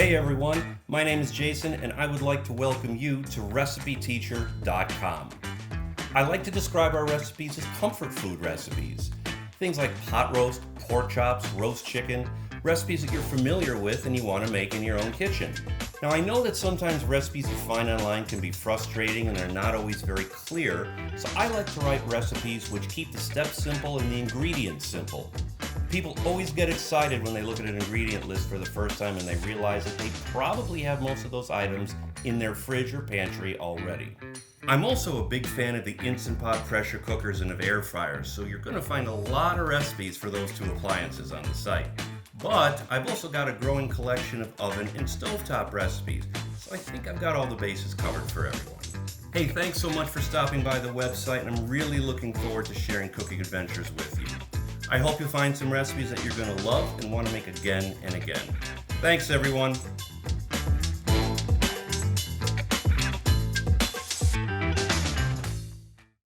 Hey everyone, my name is Jason and I would like to welcome you to RecipeTeacher.com. I like to describe our recipes as comfort food recipes. Things like pot roast, pork chops, roast chicken, recipes that you're familiar with and you want to make in your own kitchen. Now I know that sometimes recipes you find online can be frustrating and they're not always very clear, so I like to write recipes which keep the steps simple and the ingredients simple. People always get excited when they look at an ingredient list for the first time and they realize that they probably have most of those items in their fridge or pantry already. I'm also a big fan of the Instant Pot pressure cookers and of air fryers, so you're going to find a lot of recipes for those two appliances on the site. But I've also got a growing collection of oven and stovetop recipes, so I think I've got all the bases covered for everyone. Hey, thanks so much for stopping by the website, and I'm really looking forward to sharing cooking adventures with you. I hope you'll find some recipes that you're going to love and want to make again and again. Thanks, everyone.